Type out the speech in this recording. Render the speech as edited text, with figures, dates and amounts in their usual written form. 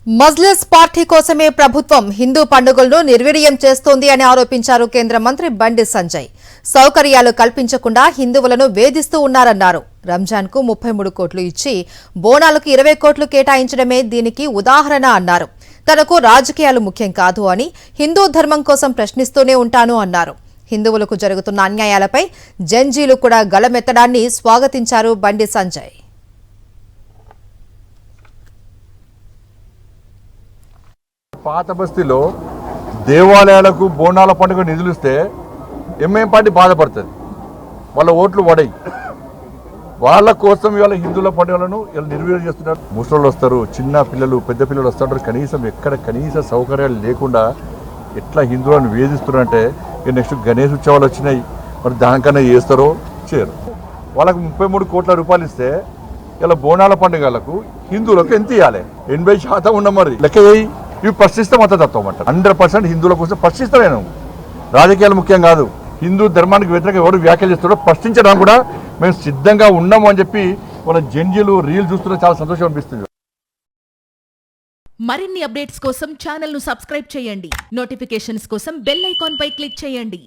Majlis party కోసమే ప్రభుత్వం హిందూ పండుగలను నిర్వీర్యం చేస్తోంది అని ఆరోపించారు కేంద్ర మంత్రి బండి సంజయ్. సౌకర్యాలు కల్పించకుండా హిందువులను వేధిస్తూ ఉన్నారన్నారు. రంజాన్ కు 33 కోట్లు ఇచ్చి బోనాలకు 20 కోట్లు కేటాయించడమే దీనికి ఉదాహరణ అన్నారు. తనకు రాజకీయాలు ముఖ్యం కాదు అని, హిందూ ధర్మం కోసం ప్రశ్నిస్తూనే ఉంటాను అన్నారు. హిందువులకు జరుగుతున్న అన్యాయాలపై జంజీలు కూడా గళమెత్తడాన్ని స్వాగతించారు బండి సంజయ్. పాత బస్తీలో దేవాలయాలకు బోనాల పండుగ నిధులు ఇస్తే ఎంఐఎం పార్టీ బాధపడుతుంది. వాళ్ళ ఓట్లు పడయి. వాళ్ళ కోసం ఇవాళ హిందువుల పండుగలను ఇలా నిర్వీర్యం చేస్తున్నారు. ముసలోళ్ళు వస్తారు, చిన్న పిల్లలు, పెద్ద పిల్లలు వస్తుంటారు. కనీస సౌకర్యాలు లేకుండా ఎట్లా హిందువులను వేధిస్తున్నారంటే, నెక్స్ట్ గణేష్ ఉత్సవాలు వచ్చినాయి, మరి దానికన్నా చేస్తారో చేయరు. వాళ్ళకు 33 కోట్ల రూపాయలు ఇస్తే ఇలా బోనాల పండుగలకు హిందువులకు ఎంత ఇవ్వాలి? 80% ఉన్న మరి లెక్క చేయి. ఇవి ప్రశ్నిస్తే మతతత్వం అంటారు. 100% హిందువుల కోసం ప్రశ్నిస్తలేను. రాజకీయాలు ముఖ్యం కాదు. హిందూ ధర్మానికి వ్యతిరేకంగా ఎవరు వ్యాఖ్యలు చేస్తారో ప్రశ్నించడానికి కూడా మేము సిద్ధంగా ఉన్నాము అని చెప్పి మన జంజీలు రీల్ చూస్తుంటే చాలా సంతోషం అనిపిస్తుంది. మరిన్ని అప్డేట్స్ కోసం ఛానల్ ను సబ్స్క్రైబ్ చేయండి. నోటిఫికేషన్స్ కోసం బెల్ ఐకాన్ పై క్లిక్ చేయండి.